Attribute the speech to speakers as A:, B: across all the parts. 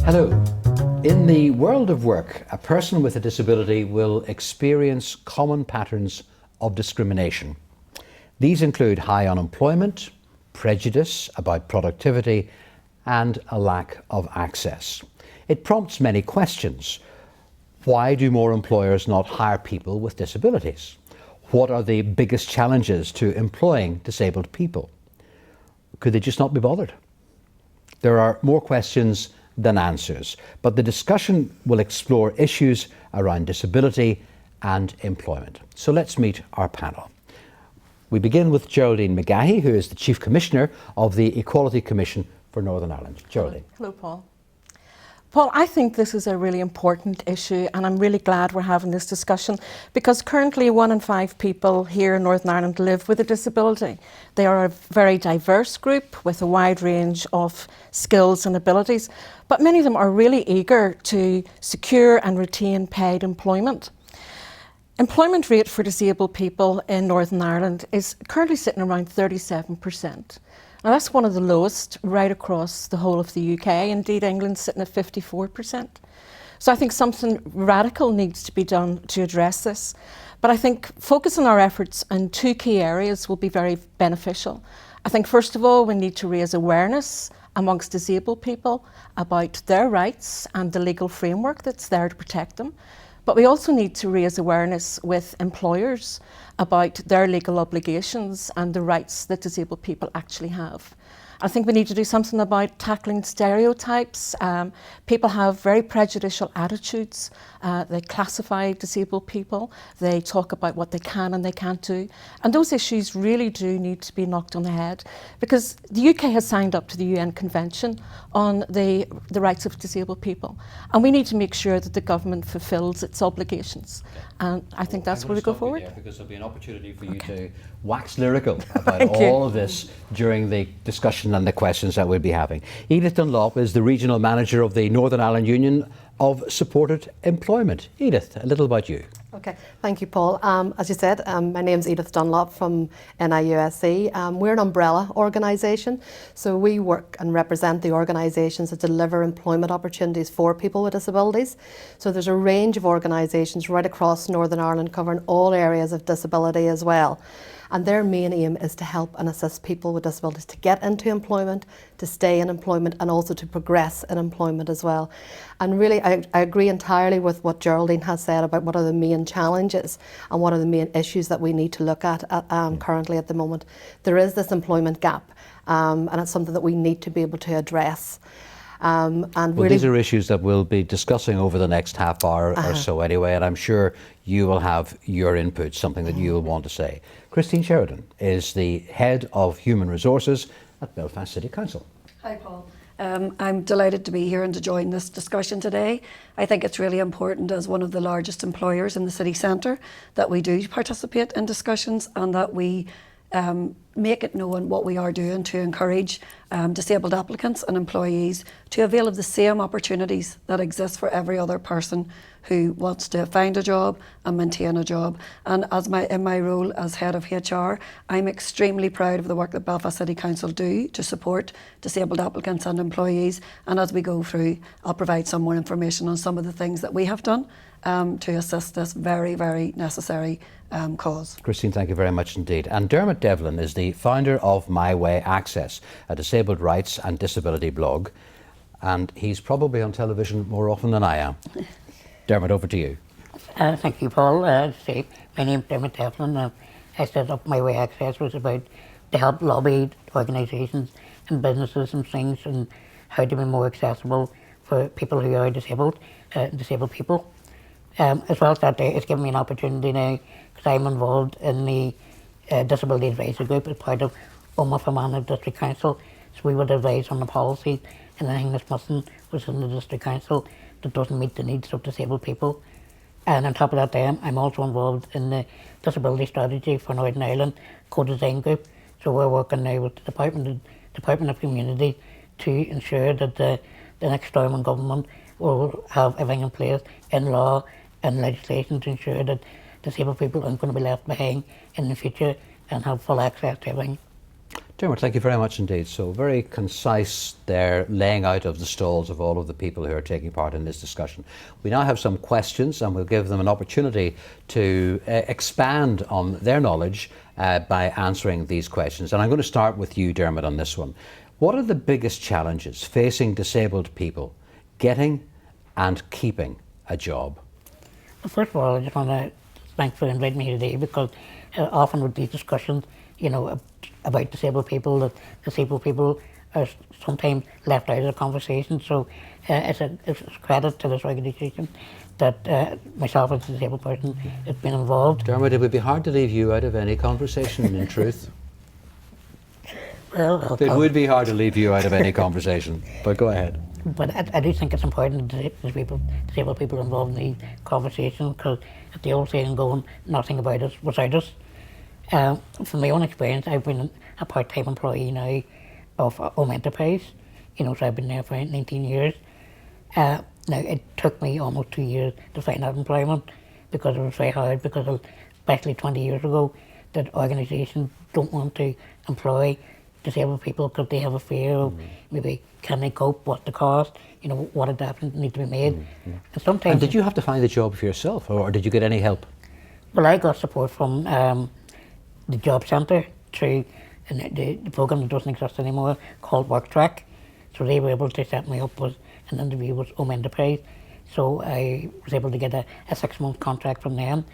A: Hello. In the world of work, a person with a disability will experience common patterns of discrimination. These include high unemployment, prejudice about productivity, and a lack of access. It prompts many questions. Why do more employers not hire people with disabilities? What are the biggest challenges to employing disabled people? Could they just not be bothered? There are more questions than answers, but the discussion will explore issues around disability and employment. So let's meet our panel. We begin with Geraldine McGahey, who is the Chief Commissioner of the Equality Commission for Northern Ireland. Geraldine.
B: Hello, Paul. Paul, I think this is a really important issue, and I'm really glad we're having this discussion, because currently 1 in 5 people here in Northern Ireland live with a disability. They are a very diverse group with a wide range of skills and abilities, but many of them are really eager to secure and retain paid employment. Employment rate for disabled people in Northern Ireland is currently sitting around 37%. Now that's one of the lowest right across the whole of the UK. Indeed, England's sitting at 54%. So I think something radical needs to be done to address this. But I think focusing our efforts on 2 key areas will be very beneficial. I think first of all, we need to raise awareness amongst disabled people about their rights and the legal framework that's there to protect them. But we also need to raise awareness with employers about their legal obligations and the rights that disabled people actually have. I think we need to do something about tackling stereotypes. People have very prejudicial attitudes. They classify disabled people. They talk about what they can and they can't do. And those issues really do need to be knocked on the head, because the UK has signed up to the UN Convention on the rights of disabled people. And we need to make sure that the government fulfills its obligations. And I think that's where we go forward.
A: Because there'll be an opportunity for you to wax lyrical about all of this during the discussion and the questions that we'll be having. Edith Dunlop is the Regional Manager of the Northern Ireland Union of Supported Employment. Edith, a little about you.
C: Okay, thank you, Paul. As you said, my name's Edith Dunlop from NIUSE. We're an umbrella organisation, so we work and represent the organisations that deliver employment opportunities for people with disabilities. So there's a range of organisations right across Northern Ireland covering all areas of disability as well. And their main aim is to help and assist people with disabilities to get into employment, to stay in employment, and also to progress in employment as well. And really, I agree entirely with what Geraldine has said about what are the main challenges and what are the main issues that we need to look at currently at the moment. There is this employment gap, and it's something that we need to be able to address.
A: These are issues that we'll be discussing over the next half hour or so anyway, and I'm sure you will have your input, something that you will want to say. Christine Sheridan is the Head of Human Resources at Belfast City Council.
D: Hi, Paul. I'm delighted to be here and to join this discussion today. I think it's really important, as one of the largest employers in the city centre, that we do participate in discussions and that we make it known what we are doing to encourage disabled applicants and employees to avail of the same opportunities that exist for every other person who wants to find a job and maintain a job. And in my role as Head of HR, I'm extremely proud of the work that Belfast City Council do to support disabled applicants and employees. And as we go through, I'll provide some more information on some of the things that we have done to assist this very, very necessary cause.
A: Christine, thank you very much indeed. And Dermot Devlin is the founder of My Way Access, a disabled rights and disability blog. And he's probably on television more often than I am. Dermot, over to you.
E: Thank you, Paul. My name's Dermot Devlin. I set up My Way Access, was about to help lobby organisations and businesses and things and how to be more accessible for people who are disabled people. As well as that, it's given me an opportunity now, because I'm involved in the Disability Advisory Group as part of Fermanagh District Council. So we would advise on the policy and anything that's missing within the District Council that doesn't meet the needs of disabled people. And on top of that, I'm also involved in the Disability Strategy for Northern Ireland Co-Design Group. So we're working now with the Department of Community to ensure that the next Stormont government will have everything in place in law and legislation to ensure that disabled people aren't going to be left behind in the future and have full access to everything.
A: Dermot, thank you very much indeed. So very concise there, laying out of the stalls of all of the people who are taking part in this discussion. We now have some questions and we'll give them an opportunity to expand on their knowledge by answering these questions. And I'm going to start with you, Dermot, on this one. What are the biggest challenges facing disabled people getting and keeping a job?
E: Well, first of all, I just want to thank for inviting me today, because often with these discussions, you know, about disabled people, that disabled people are sometimes left out of the conversation. So it's a credit to this organisation that myself as a disabled person has been involved.
A: Dermot, it would be hard to leave you out of any conversation, in truth.
E: Well,
A: It would be hard to leave you out of any conversation, but go ahead.
E: But I do think it's important that disabled people involved in the conversation, because at the old saying going, nothing about us without us. From my own experience, I've been a part-time employee now of Home Enterprise, you know, so I've been there for 19 years. Now, it took me almost 2 years to find that employment, because it was very hard, because especially 20 years ago, that organisations don't want to employ disabled people because they have a fear of maybe can they cope, what's the cost, you know, what adaptations need to be made. And sometimes.
A: And did you have to find the job for yourself, or did you get any help?
E: Well, I got support from the job centre through the programme that doesn't exist anymore called Work Track. So they were able to set me up with an interview with Home Enterprise. So I was able to get a 6-month contract from them.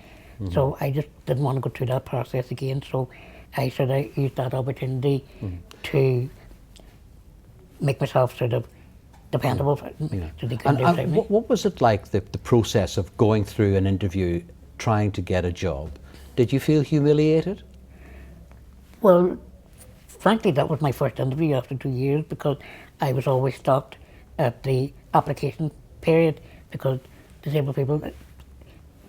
E: So I just didn't want to go through that process again. So I sort of used that opportunity to make myself sort of dependable. So they couldn't do without me.
A: What was it like, the process of going through an interview, trying to get a job? Did you feel humiliated?
E: Well, frankly, that was my first interview after 2 years, because I was always stopped at the application period, because disabled people,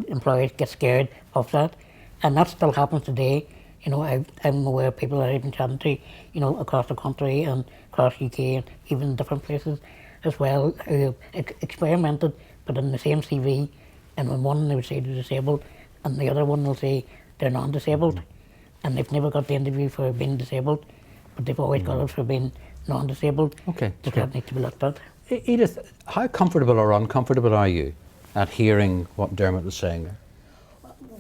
E: employers get scared of that. And that still happens today. You know, I'm aware of people that I've been chatting to, you know, across the country and across UK and even different places as well, who have experimented, but in the same CV, and when one they would say they're disabled, and the other one will say they're non-disabled, and they've never got the interview for being disabled, but they've always got it for being non-disabled.
A: Okay.
E: So that needs to be looked at.
A: Edith, how comfortable or uncomfortable are you at hearing what Dermot was saying there?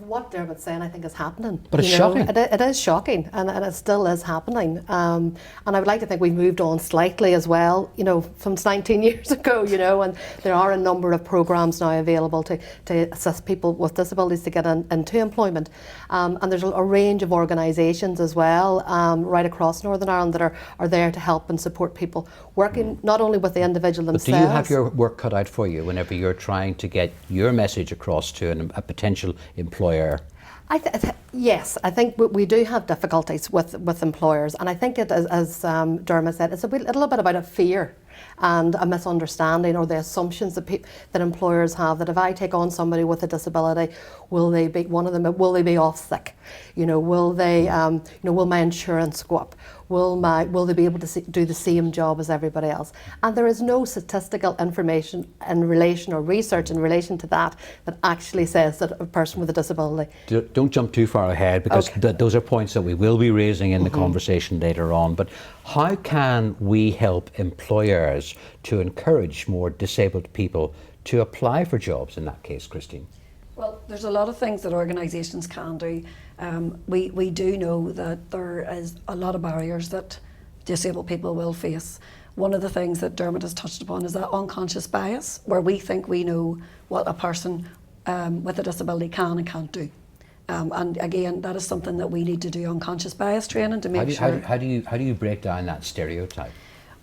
C: What Dermot's saying, I think, is happening.
A: But it's
C: You know,
A: shocking.
C: It is shocking, and it still is happening. And I would like to think we've moved on slightly as well, you know, from 19 years ago, you know, and there are a number of programmes now available to assist people with disabilities to get into employment. And there's a range of organisations as well, right across Northern Ireland, that are there to help and support people, working not only with the individual
A: But
C: themselves.
A: do you have your work cut out for you whenever you're trying to get your message across to a potential employer?
C: Yes, I think we do have difficulties with employers, and I think it is, as Dermot said, it's a little bit about a fear and a misunderstanding, or the assumptions that employers have, that if I take on somebody with a disability, will they be off sick? You know, will they, will my insurance go up? Will they be able to do the same job as everybody else? And there is no statistical information in relation, or research in relation to that actually says that a person with a disability.
A: Don't jump too far ahead, because those are points that we will be raising in the conversation later on. But how can we help employers to encourage more disabled people to apply for jobs in that case, Christine?
D: Well, there's a lot of things that organisations can do. We do know that there is a lot of barriers that disabled people will face. One of the things that Dermot has touched upon is that unconscious bias, where we think we know what a person with a disability can and can't do. And again, that is something that we need to do unconscious bias training to make sure.
A: How do you break down that stereotype?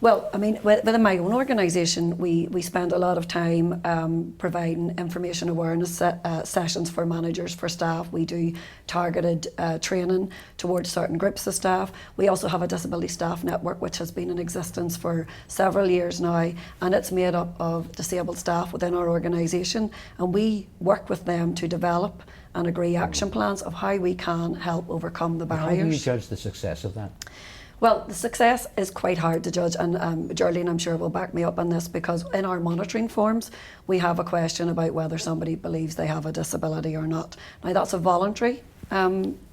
D: Well, I mean, within my own organisation, we spend a lot of time providing information awareness sessions for managers, for staff. We do targeted training towards certain groups of staff. We also have a disability staff network, which has been in existence for several years now, and it's made up of disabled staff within our organisation, and we work with them to develop and agree action plans of how we can help overcome the barriers.
A: How do you judge the success of that?
D: Well, the success is quite hard to judge, and Geraldine, I'm sure, will back me up on this, because in our monitoring forms we have a question about whether somebody believes they have a disability or not. Now, that's a voluntary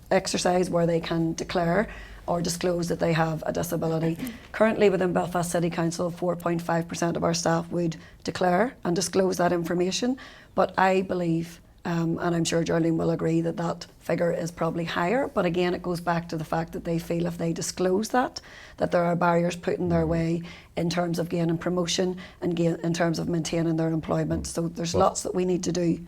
D: exercise where they can declare or disclose that they have a disability. Currently within Belfast City Council, 4.5% of our staff would declare and disclose that information, but I believe, and I'm sure Geraldine will agree, that that figure is probably higher. But again, it goes back to the fact that they feel if they disclose that there are barriers put in their way in terms of gaining promotion and in terms of maintaining their employment. So there's lots that we need to do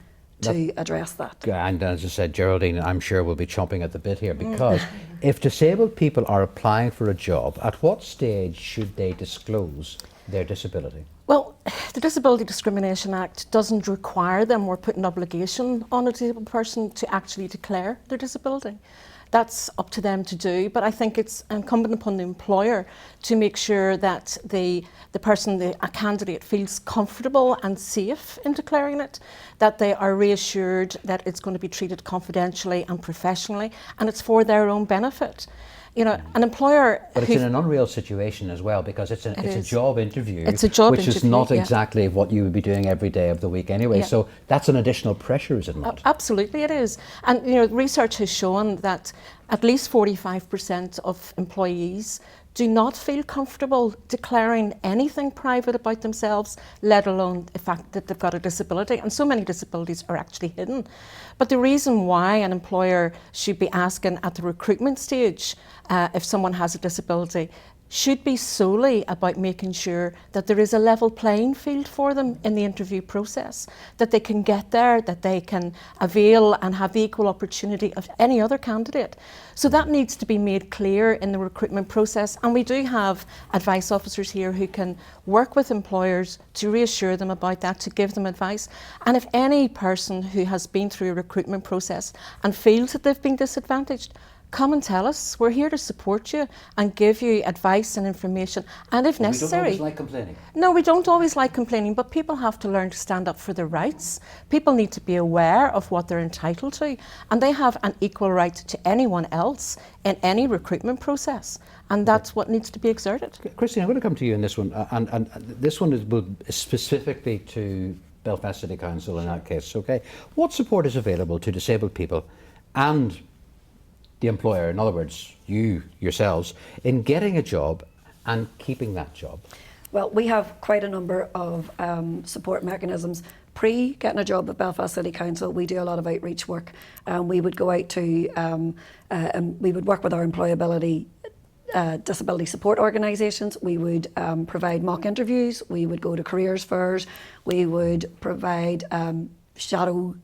D: to address that.
A: And as I said, Geraldine, I'm sure will be chomping at the bit here, because if disabled people are applying for a job, at what stage should they disclose their disability?
B: Well, the Disability Discrimination Act doesn't require them or put an obligation on a disabled person to actually declare their disability. That's up to them to do, but I think it's incumbent upon the employer to make sure that the person, a candidate, feels comfortable and safe in declaring it, that they are reassured that it's going to be treated confidentially and professionally, and it's for their own benefit. You know, an employer...
A: But it's in an unreal situation as well, because it's a job interview.
B: It's a job
A: which
B: interview,
A: is not exactly what you would be doing every day of the week anyway. So that's an additional pressure, is it not?
B: Absolutely it is. And you know, research has shown that at least 45% of employees do not feel comfortable declaring anything private about themselves, let alone the fact that they've got a disability. And so many disabilities are actually hidden. But the reason why an employer should be asking at the recruitment stage if someone has a disability should be solely about making sure that there is a level playing field for them in the interview process, that they can get there, that they can avail and have the equal opportunity of any other candidate. So that needs to be made clear in the recruitment process, and we do have advice officers here who can work with employers to reassure them about that, to give them advice. And if any person who has been through a recruitment process and feels that they've been disadvantaged, come and tell us. We're here to support you and give you advice and information, and if necessary...
A: We don't always like complaining.
B: No, we don't always like complaining, but people have to learn to stand up for their rights. People need to be aware of what they're entitled to, and they have an equal right to anyone else in any recruitment process, and that's what needs to be exerted.
A: Christine, I'm going to come to you in this one, and this one is specifically to Belfast City Council in that case, okay? What support is available to disabled people and the employer, in other words, you yourselves, in getting a job and keeping that job?
D: Well, we have quite a number of support mechanisms. Pre getting a job at Belfast City Council, we do a lot of outreach work. We would go out to, and we would work with our employability disability support organisations. We would provide mock interviews. We would go to careers fairs. We would provide shadow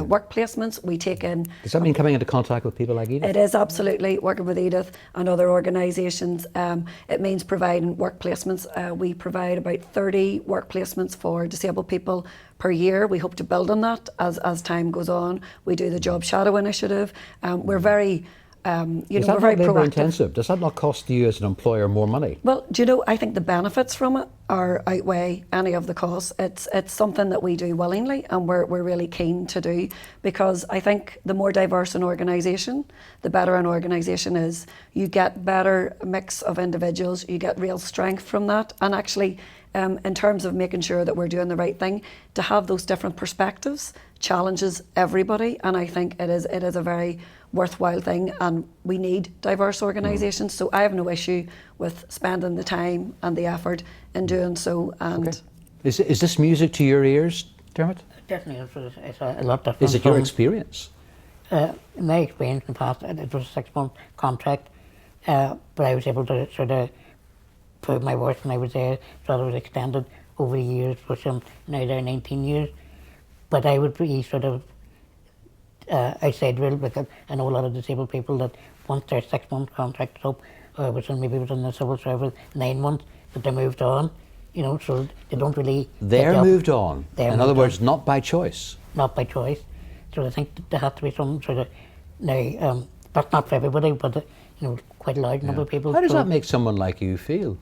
D: work placements. We take in...
A: Does that mean coming into contact with people like Edith?
D: It is, absolutely, working with Edith and other organisations. It means providing work placements. We provide about 30 work placements for disabled people per year. We hope to build on that as time goes on. We do the Job Shadow Initiative. We're very...
A: is that
D: we're very
A: not labour
D: proactive.
A: intensive? Does that not cost you as an employer more money?
D: Well, do you know, I think the benefits from it outweigh any of the costs. It's something that we do willingly, and we're really keen to do, because I think the more diverse an organisation, the better an organisation is. You get better mix of individuals, you get real strength from that, and actually in terms of making sure that we're doing the right thing, to have those different perspectives challenges everybody, and I think it is a very worthwhile thing, and we need diverse organisations. So I have no issue with spending the time and the effort in doing so. And
A: okay. Is this music to your ears, Dermot?
E: Definitely, it's a lot different.
A: Is it your experience?
E: In my experience in the past, it was a 6-month contract, but I was able to sort of prove my worth when I was there, so it was extended over the years, which I'm now there 19 years. But I would be sort of outside real, because I know a lot of disabled people that once their 6-month contract is up, or maybe within the civil service 9 months, that they moved on, you know, so they don't really...
A: They're moved on. In other words, not by choice.
E: Not by choice. So I think that there has to be some sort of, now, that's not for everybody, but you know, quite a large number of people.
A: How does that make someone like you feel?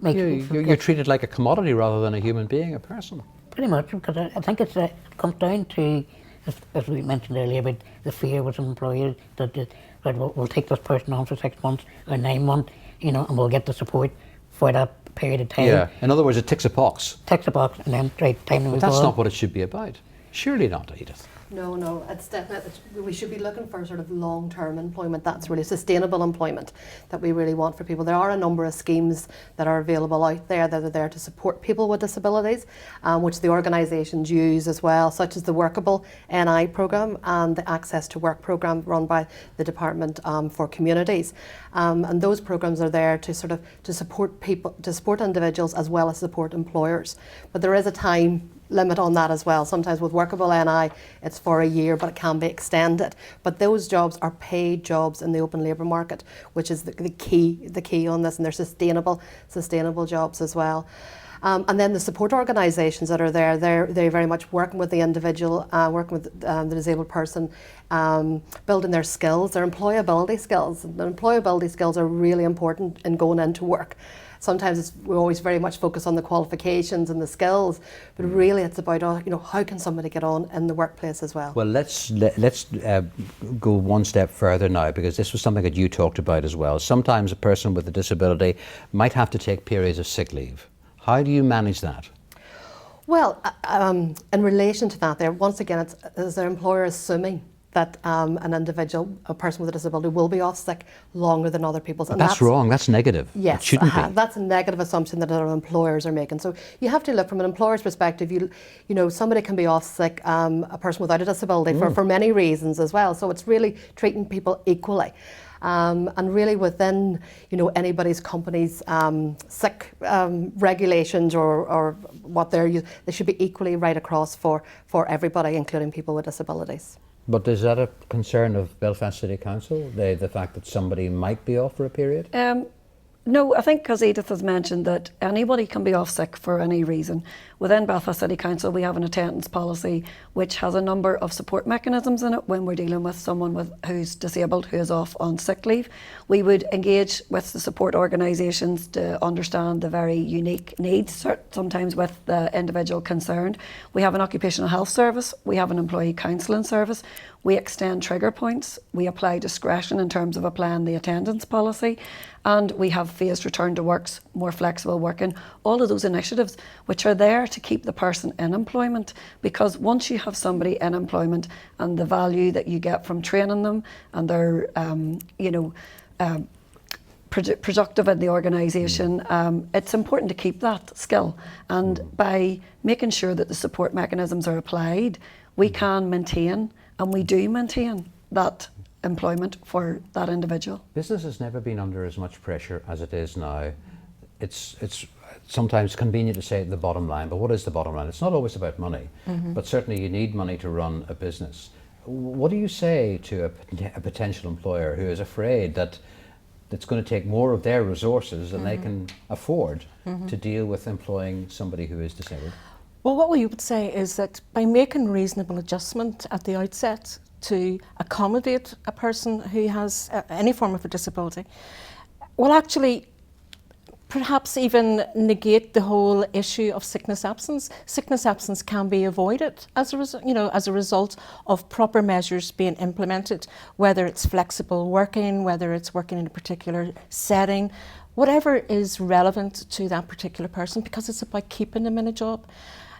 A: You're treated like a commodity rather than a human being, a person.
E: Pretty much, because I think it comes down to, as we mentioned earlier, about the fear with some employers that we'll take this person on for 6 months or 9 months, you know, and we'll get the support for that period of time.
A: Yeah, in other words, it ticks a box.
E: Ticks a box, and then time to move on.
A: But that's not what it should be about. Surely not, Edith.
C: No, it's definitely, we should be looking for sort of long-term employment. That's really sustainable employment that we really want for people. There are a number of schemes that are available out there that are there to support people with disabilities, which the organisations use as well, such as the Workable NI programme and the Access to Work programme run by the Department for Communities. And those programmes are there to sort of to support people, to support individuals as well as support employers. But there is a time limit on that as well. Sometimes with Workable NI it's for a year, but it can be extended. But those jobs are paid jobs in the open labour market, which is the key on this, and they're sustainable jobs as well. And then the support organisations that are there, they're very much working with the individual, working with the disabled person, building their skills, their employability skills. The employability skills are really important in going into work. Sometimes we always very much focus on the qualifications and the skills, but really it's about how can somebody get on in the workplace as well.
A: Well, let's go one step further now, because this was something that you talked about as well. Sometimes a person with a disability might have to take periods of sick leave. How do you manage that?
C: Well, in relation to that, there once again, is their employer assuming that an individual, a person with a disability, will be off sick longer than other people.
A: And that's wrong. That's negative.
C: Yes,
A: it shouldn't be.
C: That's a negative assumption that our employers are making. So you have to look from an employer's perspective. You know, somebody can be off sick, a person without a disability, for many reasons as well. So it's really treating people equally. And really within, anybody's company's sick regulations or what they should be equally right across for everybody, including people with disabilities.
A: But is that a concern of Belfast City Council, the fact that somebody might be off for a period?
D: No, I think because Edith has mentioned that anybody can be off sick for any reason. Within Belfast City Council we have an attendance policy which has a number of support mechanisms in it when we're dealing with someone who's disabled, who is off on sick leave. We would engage with the support organisations to understand the very unique needs, sometimes with the individual concerned. We have an occupational health service, we have an employee counselling service, we extend trigger points, we apply discretion in terms of applying the attendance policy, and we have phased return to works, more flexible working, all of those initiatives which are there to keep the person in employment, because once you have somebody in employment and the value that you get from training them and they're productive in the organisation, it's important to keep that skill, and by making sure that the support mechanisms are applied, we can maintain, and we do maintain, that employment for that individual.
A: Business has never been under as much pressure as it is now. It's sometimes convenient to say the bottom line, but what is the bottom line? It's not always about money, but certainly you need money to run a business. What do you say to a potential employer who is afraid that it's going to take more of their resources than they can afford to deal with employing somebody who is disabled?
B: Well, what we would say is that by making reasonable adjustment at the outset to accommodate a person who has any form of a disability, will actually perhaps even negate the whole issue of sickness absence. Sickness absence can be avoided as a result of proper measures being implemented, whether it's flexible working, whether it's working in a particular setting, whatever is relevant to that particular person, because it's about keeping them in a job.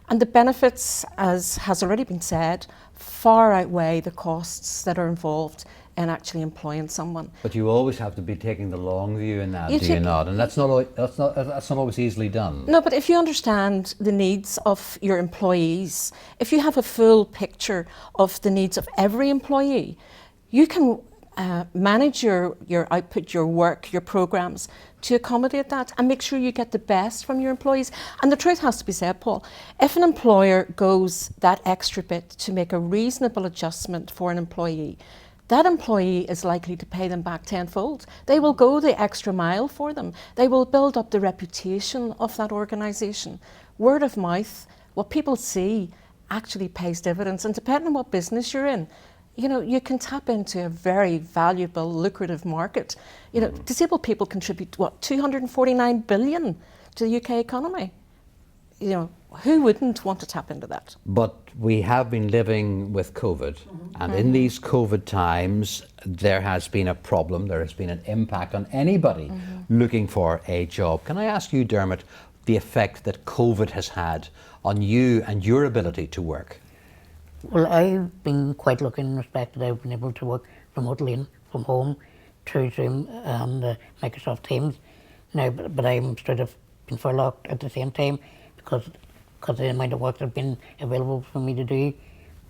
B: And the benefits, as has already been said, far outweigh the costs that are involved in actually employing someone.
A: But you always have to be taking the long view in that, do you not? And that's not always easily done.
B: No, but if you understand the needs of your employees, if you have a full picture of the needs of every employee, you can manage your output, your work, your programs to accommodate that and make sure you get the best from your employees. And the truth has to be said, Paul, if an employer goes that extra bit to make a reasonable adjustment for an employee, that employee is likely to pay them back tenfold. They will go the extra mile for them. They will build up the reputation of that organisation. Word of mouth, what people see, actually pays dividends. And depending on what business you're in, you can tap into a very valuable, lucrative market. Disabled people contribute, 249 billion to the UK economy. Who wouldn't want to tap into that?
A: But we have been living with COVID, and in these COVID times, there has been a problem, there has been an impact on anybody looking for a job. Can I ask you, Dermot, the effect that COVID has had on you and your ability to work?
E: Well, I've been quite lucky in respect that I've been able to work remotely and from home through Zoom and Microsoft Teams. Now, but I'm sort of been furloughed at the same time because of the amount of work that's been available for me to do.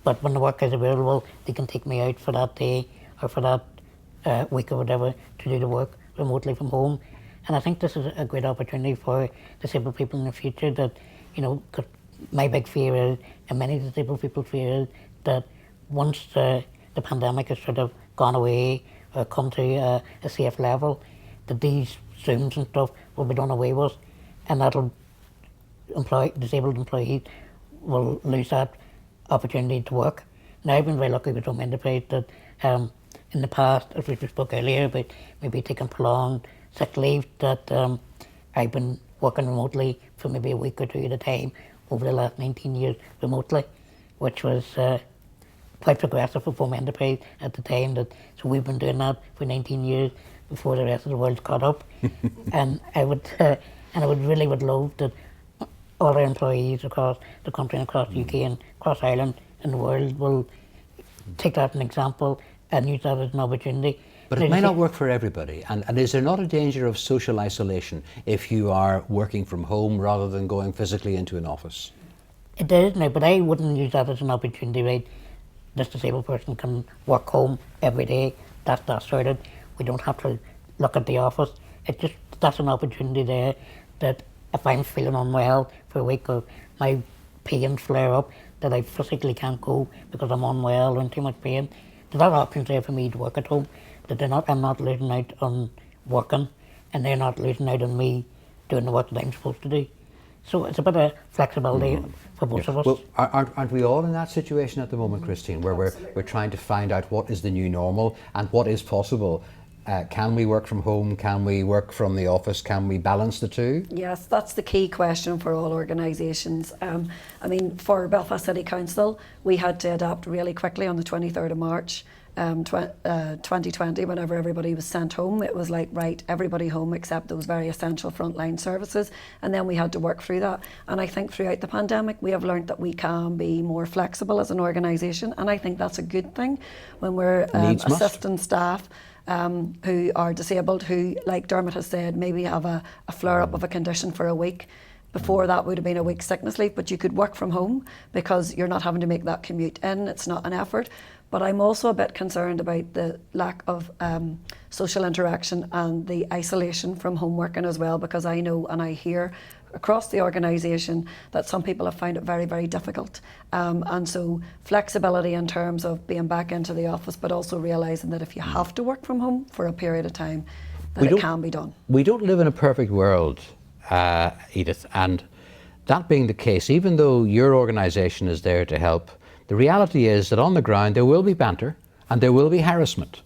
E: But when the work is available, they can take me out for that day or for that week or whatever to do the work remotely from home. And I think this is a great opportunity for disabled people in the future that, you know, 'cause my big fear is, and many disabled people fear is, that once the pandemic has sort of gone away or come to a safe level, that these Zooms and stuff will be done away with, and that'll disabled employees will lose that opportunity to work. Now, I've been very lucky with Home Enterprise that in the past, as we spoke earlier about maybe taking prolonged sick leave, that I've been working remotely for maybe a week or two at a time over the last 19 years remotely, which was quite progressive for Home Enterprise at the time. So we've been doing that for 19 years before the rest of the world's caught up. And I would really love that all our employees across the country and across the UK and across Ireland and the world will take that as an example and use that as an opportunity.
A: But it may not work for everybody. And is there not a danger of social isolation if you are working from home rather than going physically into an office?
E: It is now, but I wouldn't use that as an opportunity, right? This disabled person can work home every day. That's sorted. We don't have to look at the office. That's an opportunity there that if I'm feeling unwell for a week or my pains flare up, that I physically can't go because I'm unwell or in too much pain, there's other options there for me to work at home. That I'm not losing out on working, and they're not losing out on me doing the work that I'm supposed to do. So it's a bit of flexibility for both of us.
A: Well, aren't we all in that situation at the moment, Christine, where we're trying to find out what is the new normal and what is possible? Can we work from home? Can we work from the office? Can we balance the two?
D: Yes, that's the key question for all organisations. I mean, for Belfast City Council, we had to adapt really quickly on the 23rd of March. 2020, whenever everybody was sent home, it was like, right, everybody home except those very essential frontline services, and then we had to work through that. And I think throughout the pandemic we have learned that we can be more flexible as an organisation, and I think that's a good thing when we're assisting staff who are disabled, who, like Dermot has said, maybe have a flare-up of a condition for a week. Before that would have been a week's sickness leave, but you could work from home because you're not having to make that commute in. It's not an effort. But I'm also a bit concerned about the lack of social interaction and the isolation from home working as well, because I know and I hear across the organisation that some people have found it very, very difficult. And so flexibility in terms of being back into the office, but also realising that if you have to work from home for a period of time, that it can be done.
A: We don't live in a perfect world, Edith, and that being the case, even though your organisation is there to help, the reality is that on the ground there will be banter and there will be harassment.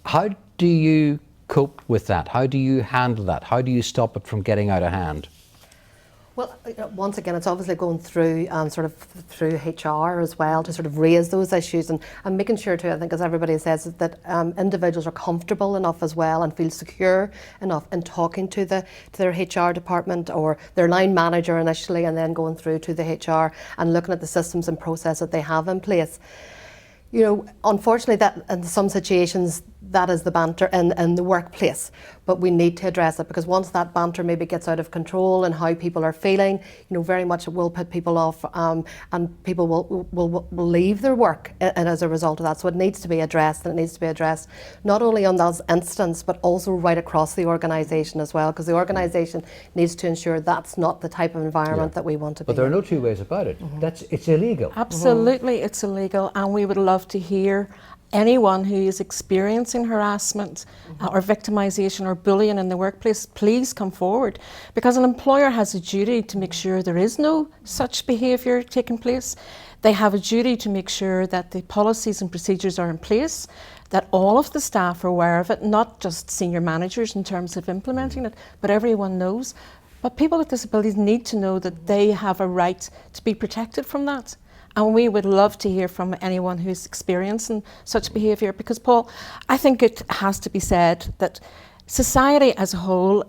A: How do you cope with that? How do you handle that? How do you stop it from getting out of hand?
C: Well, once again, it's obviously going through through HR as well to sort of raise those issues and making sure too, I think, as everybody says, that individuals are comfortable enough as well and feel secure enough in talking to their HR department or their line manager initially, and then going through to the HR and looking at the systems and process that they have in place. You know, unfortunately, that in some situations that is the banter in the workplace, but we need to address it, because once that banter maybe gets out of control and how people are feeling, you know, very much it will put people off, and people will leave their work and as a result of that. So it needs to be addressed, and it needs to be addressed not only on those instances but also right across the organisation as well, because the organisation needs to ensure that's not the type of environment that we want to be.
A: But there are no two ways about it. It's illegal.
B: Absolutely, it's illegal, and we would love to hear anyone who is experiencing harassment or victimisation or bullying in the workplace, please come forward, because an employer has a duty to make sure there is no such behaviour taking place. They have a duty to make sure that the policies and procedures are in place, that all of the staff are aware of it, not just senior managers in terms of implementing it, but everyone knows. But people with disabilities need to know that they have a right to be protected from that. And we would love to hear from anyone who's experiencing such behaviour, because, Paul, I think it has to be said that society as a whole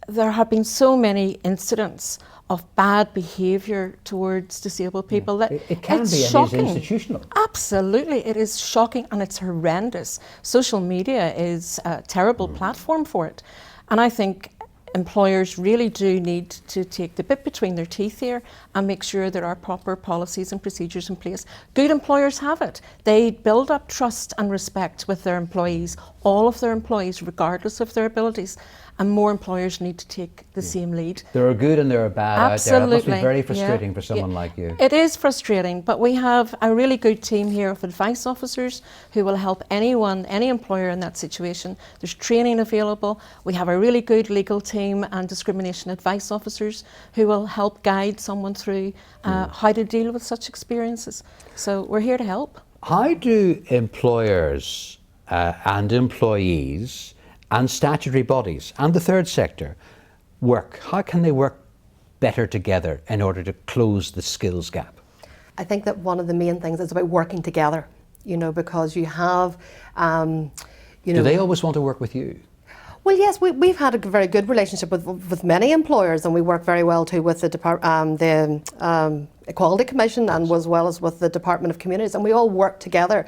B: there have been so many incidents of bad behaviour towards disabled people that
A: It can
B: it's
A: be, and is
B: shocking.
A: institutional.
B: Absolutely, it is shocking and it's horrendous. Social media is a terrible platform for it, and I think employers really do need to take the bit between their teeth here and make sure there are proper policies and procedures in place. Good employers have it. They build up trust and respect with their employees, all of their employees, regardless of their abilities. And more employers need to take the same lead.
A: There are good and there are bad out there. It must be very frustrating for someone like you.
B: It is frustrating, but we have a really good team here of advice officers who will help anyone, any employer in that situation. There's training available. We have a really good legal team and discrimination advice officers who will help guide someone through how to deal with such experiences. So we're here to help.
A: How do employers and employees and statutory bodies and the third sector work? How can they work better together in order to close the skills gap?
C: I think that one of the main things is about working together, you know, because you have,
A: Do they always want to work with you?
C: Well, yes, we've had a very good relationship with many employers, and we work very well too with the Equality Commission and as well as with the Department of Communities, and we all work together.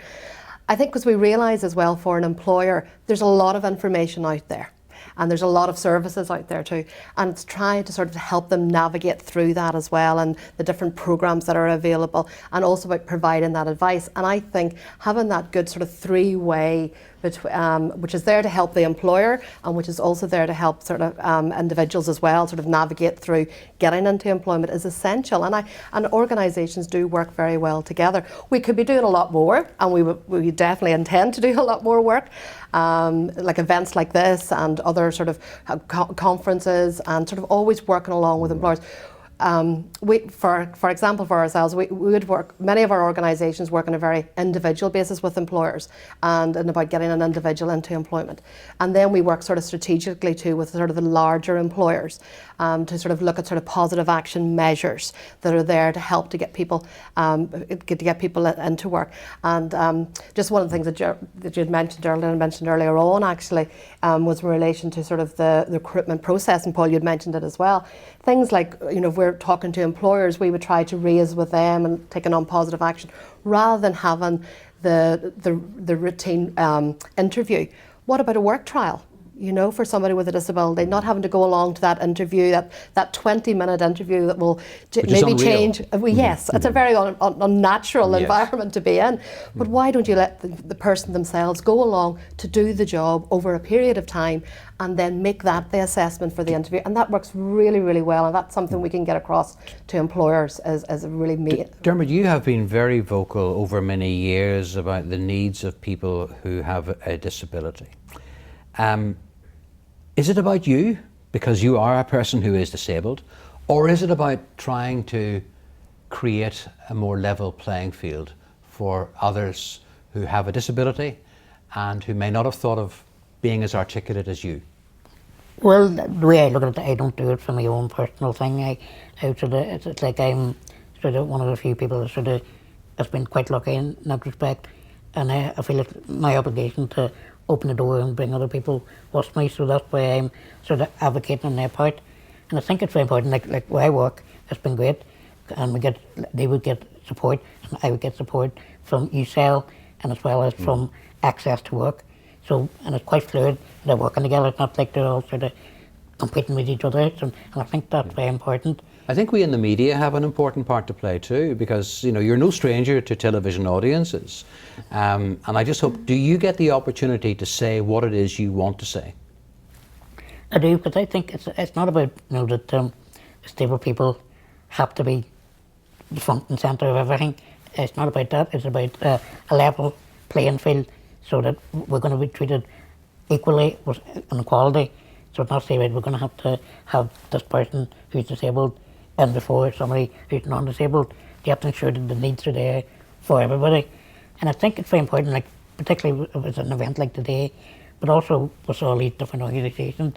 C: I think because we realise as well for an employer, there's a lot of information out there. And there's a lot of services out there too. And it's trying to sort of help them navigate through that as well, and the different programs that are available, and also about providing that advice. And I think having that good sort of three-way, which is there to help the employer and which is also there to help sort of individuals as well sort of navigate through getting into employment is essential. And organisations do work very well together. We could be doing a lot more, and we definitely intend to do a lot more work, like events like this and other sort of conferences, and sort of always working along with employers. For example, for ourselves, we would work, many of our organisations work on a very individual basis with employers and about getting an individual into employment. And then we work sort of strategically too with sort of the larger employers to sort of look at sort of positive action measures that are there to help to get people into work. And just one of the things that you had mentioned earlier, and mentioned earlier on actually, was in relation to sort of the recruitment process, and Paul, you'd mentioned it as well. Things like, you know, if we're talking to employers, we would try to raise with them and taking on positive action rather than having the routine interview. What about a work trial? You know, for somebody with a disability, not having to go along to that interview, that 20-minute interview that will maybe change. Yes, it's a very unnatural environment to be in. But why don't you let the person themselves go along to do the job over a period of time and then make that the assessment for the interview? And that works really, really well. And that's something we can get across to employers as a really
A: Dermot, you have been very vocal over many years about the needs of people who have a disability. Is it about you, because you are a person who is disabled, or is it about trying to create a more level playing field for others who have a disability and who may not have thought of being as articulate as you?
E: Well, the way I look at it, I don't do it for my own personal thing. I sort of, it's like I'm sort of one of the few people that sort of has been quite lucky in that respect, and I feel it's my obligation to open the door and bring other people with me, so that's why I'm sort of advocating on their part. And I think it's very important, like where I work, it's been great, and they would get support, and I would get support from UCL, and as well as from Access to Work. So, and it's quite fluid, they're working together, it's not like they're all sort of competing with each other, and I think that's very important.
A: I think we in the media have an important part to play too, because you know you're no stranger to television audiences, and I just hope, do you get the opportunity to say what it is you want to say?
E: I do, because I think it's not about, you know, that disabled people have to be the front and centre of everything. It's not about that. It's about a level playing field, so that we're going to be treated equally with inequality. So it's not say, right, we're going to have this person who's disabled and before somebody who's non-disabled. You have to ensure that the needs are there for everybody. And I think it's very important, like particularly if it's an event like today, but also with all these different organisations,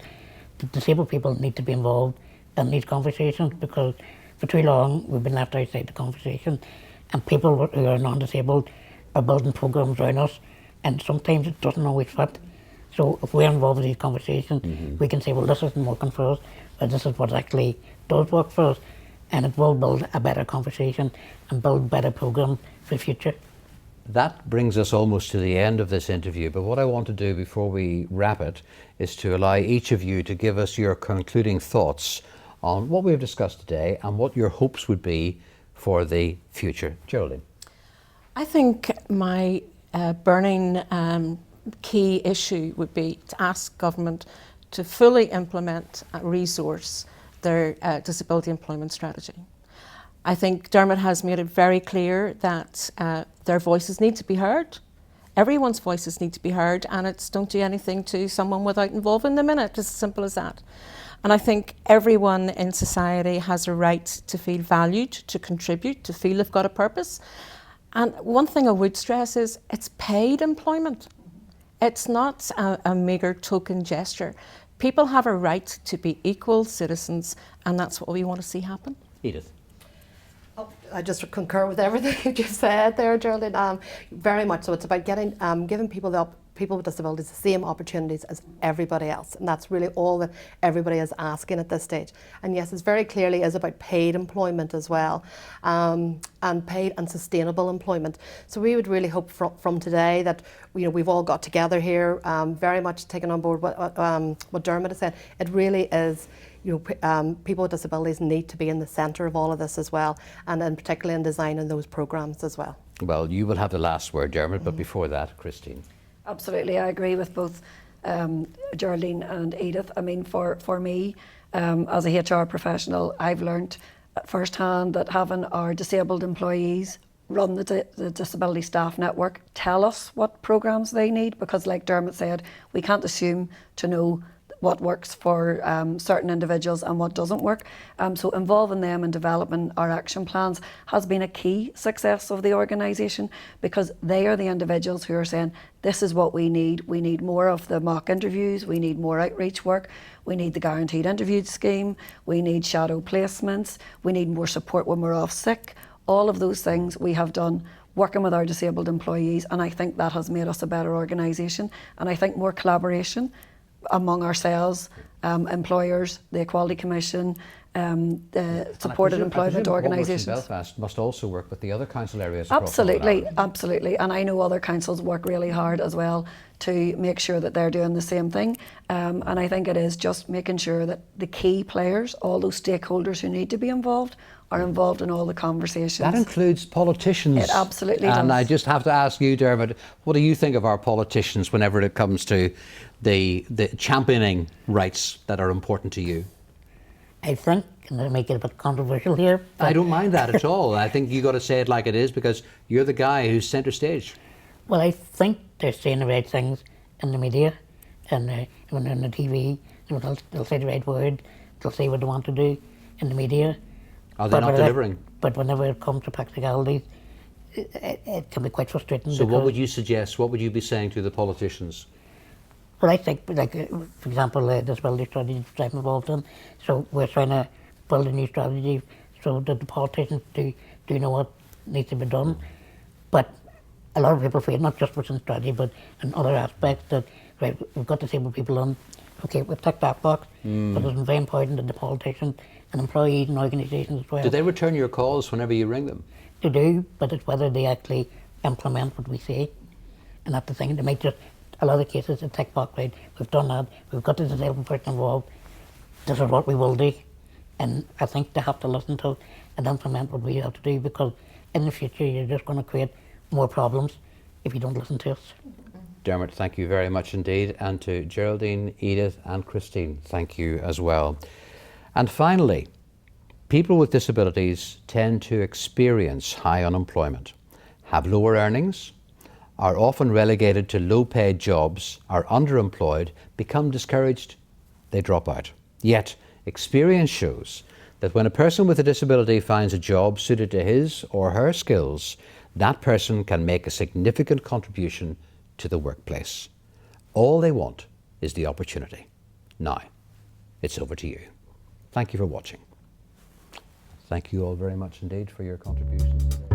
E: the disabled people need to be involved in these conversations, because for too long we've been left outside the conversation, and people who are non-disabled are building programmes around us, and sometimes it doesn't always fit. So if we're involved in these conversations, we can say, well, this isn't working for us, but this is what actually does work for us. And it will build a better conversation and build better programs for the future.
A: That brings us almost to the end of this interview, but what I want to do before we wrap it is to allow each of you to give us your concluding thoughts on what we've discussed today and what your hopes would be for the future. Geraldine.
B: I think my burning key issue would be to ask government to fully implement and resource their disability employment strategy. I think Dermot has made it very clear that their voices need to be heard. Everyone's voices need to be heard, and it's don't do anything to someone without involving them in it, just as simple as that. And I think everyone in society has a right to feel valued, to contribute, to feel they've got a purpose. And one thing I would stress is it's paid employment. It's not a meagre token gesture. People have a right to be equal citizens, and that's what we want to see happen.
A: Edith.
C: I just concur with everything you just said there, Geraldine. Very much so. It's about getting, giving people with disabilities the same opportunities as everybody else, and that's really all that everybody is asking at this stage. And yes, it's very clearly is about paid employment as well, and paid and sustainable employment. So we would really hope from today that we've all got together here, very much taken on board what Dermot has said. It really is. People with disabilities need to be in the centre of all of this as well, and in particularly in designing those programmes as well.
A: Well, you will have the last word, Dermot, but before that, Christine.
D: Absolutely, I agree with both Geraldine and Edith. I mean, for me, as a HR professional, I've learnt firsthand that having our disabled employees run the Disability Staff Network tell us what programmes they need, because like Dermot said, we can't assume to know what works for certain individuals and what doesn't work. So involving them in developing our action plans has been a key success of the organisation, because they are the individuals who are saying, this is what we need. We need more of the mock interviews, we need more outreach work, we need the guaranteed interview scheme, we need shadow placements, we need more support when we're off sick. All of those things we have done working with our disabled employees, and I think that has made us a better organisation. And I think more collaboration among ourselves, employers, the Equality Commission, the supported employment organisations.
A: Belfast must also work with the other council areas.
D: Absolutely, absolutely. And I know other councils work really hard as well to make sure that they're doing the same thing. And I think it is just making sure that the key players, all those stakeholders who need to be involved, are involved in all the conversations.
A: That includes politicians.
D: It absolutely does.
A: And I just have to ask you, Dermot, what do you think of our politicians whenever it comes to the championing rights that are important to you?
E: I think, and I make it a bit controversial here.
A: I don't mind that at all. I think you got to say it like it is, because you're the guy who's centre stage.
E: Well, I think they're saying the right things in the media, and when they're on the TV, they'll say the right word, they'll say what they want to do in the media.
A: Are they not delivering?
E: But whenever it comes to practicalities, it can be quite frustrating.
A: So what would you suggest? What would you be saying to the politicians?
E: Well, I think, for example, the disability strategy that I'm involved in, so we're trying to build a new strategy so that the politicians do know what needs to be done. But a lot of people feel, not just within strategy, but in other aspects, that right, we've got disabled people on. Okay, we've ticked that box, but it's very important that the politicians and employees and organisations as well.
A: Do they return your calls whenever you ring them?
E: They do, but it's whether they actually implement what we say. And that's the thing, they might just, a lot of cases, it's tick box, right, we've done that, we've got the disabled person involved, this is what we will do. And I think they have to listen to it and implement what we have to do, because in the future you're just going to create more problems if you don't listen to us.
A: Dermot, thank you very much indeed. And to Geraldine, Edith and Christine, thank you as well. And finally, people with disabilities tend to experience high unemployment, have lower earnings, are often relegated to low-paid jobs, are underemployed, become discouraged, they drop out. Yet, experience shows that when a person with a disability finds a job suited to his or her skills, that person can make a significant contribution to the workplace. All they want is the opportunity. Now, it's over to you. Thank you for watching. Thank you all very much indeed for your contributions today.